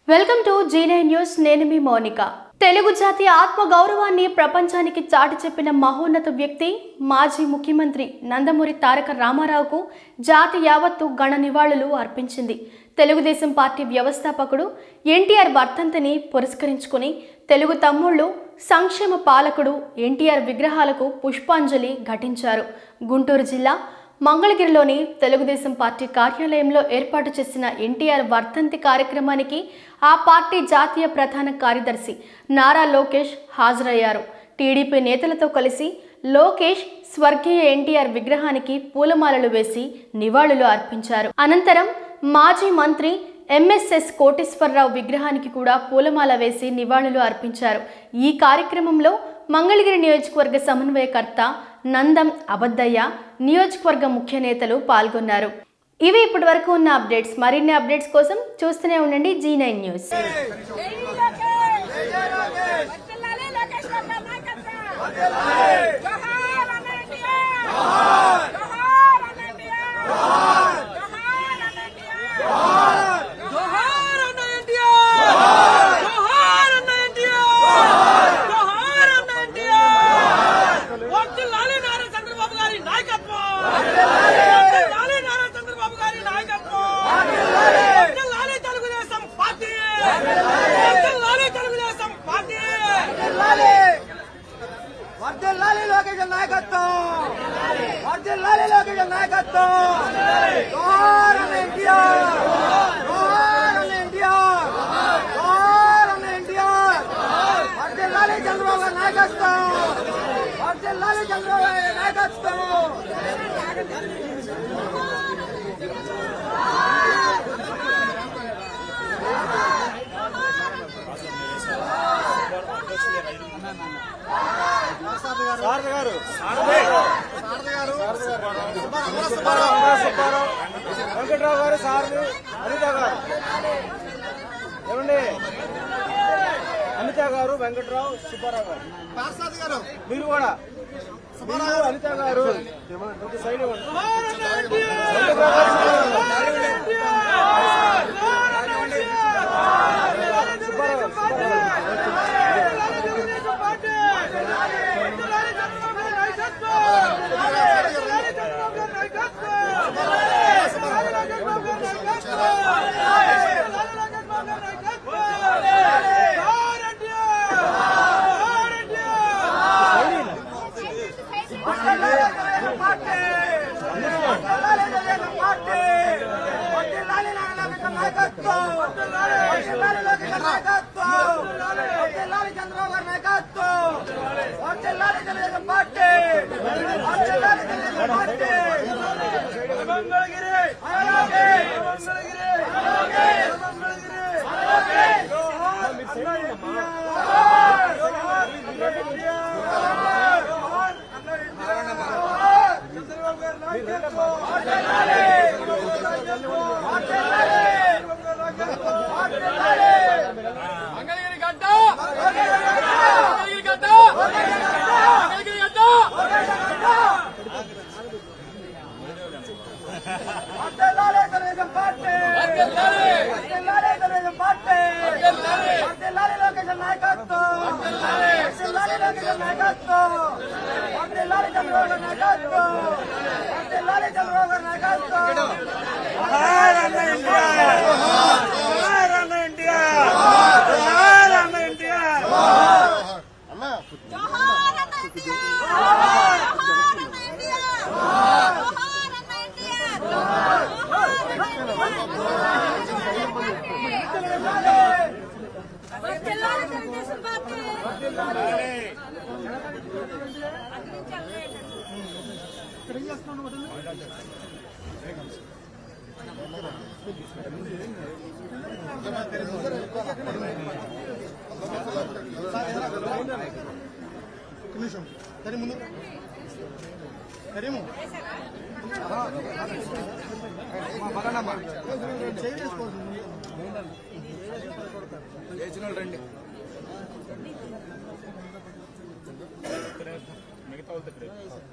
Welcome to G9 news. నేను మీ మౌనిక. తెలుగు జాతి ఆత్మ గౌరవాన్ని ప్రపంచానికి చాటి చెప్పిన మహోన్నత వ్యక్తి మాజీ ముఖ్యమంత్రి నందమూరి తారక రామారావుకు జాతి యావత్తు ఘన నివాళులు అర్పించింది. తెలుగుదేశం పార్టీ వ్యవస్థాపకుడు ఎన్టీఆర్ వర్ధంతిని పురస్కరించుకుని తెలుగు తమ్ముళ్ళు సంక్షేమ పాలకుడు ఎన్టీఆర్ విగ్రహాలకు పుష్పాంజలి ఘటించారు. గుంటూరు జిల్లా మంగళగిరిలోని తెలుగుదేశం పార్టీ కార్యాలయంలో ఏర్పాటు చేసిన ఎన్టీఆర్ వర్ధంతి కార్యక్రమానికి ఆ పార్టీ జాతీయ ప్రధాన కార్యదర్శి నారా లోకేష్ హాజరయ్యారు. టీడీపీ నేతలతో కలిసి లోకేష్ స్వర్గీయ ఎన్టీఆర్ విగ్రహానికి పూలమాలలు వేసి నివాళులు అర్పించారు. అనంతరం మాజీ మంత్రి ఎంఎస్ఎస్ కోటేశ్వరరావు విగ్రహానికి కూడా పూలమాల వేసి నివాళులు అర్పించారు. ఈ కార్యక్రమంలో మంగళగిరి నియోజకవర్గ సమన్వయకర్త నందం అబద్దయ్య, నియోజకవర్గ ముఖ్య నేతలు పాల్గొన్నారు. ఇవి ఇప్పటి వరకు ఉన్న అప్డేట్స్. మరిన్ని అప్డేట్స్ కోసం చూస్తూనే ఉండండి G9 న్యూస్. వర్ధిల్లాలి లోకేష్ నాయకత్వం, వర్ధిల్లాలి లోకేష్ నాయకత్వం. జోహార్ అన్న ఎన్టీఆర్, జోహార్ అన్న ఎన్టీఆర్, జోహార్ అన్న ఎన్టీఆర్. వర్ధిల్లాలి చంద్రబాబు గారి నాయకత్వం, వర్ధిల్లాలి చంద్రబాబు గారి నాయకత్వం. వెంకట్రావు గారు, సార్లు, అనిత గారు, ఏమండి అనిత గారు, వెంకట్రావు, సుబ్బారావు గారు, మీరు కూడా అనిత గారు సైడ్ ఇవ్వండి. రండి మిగతా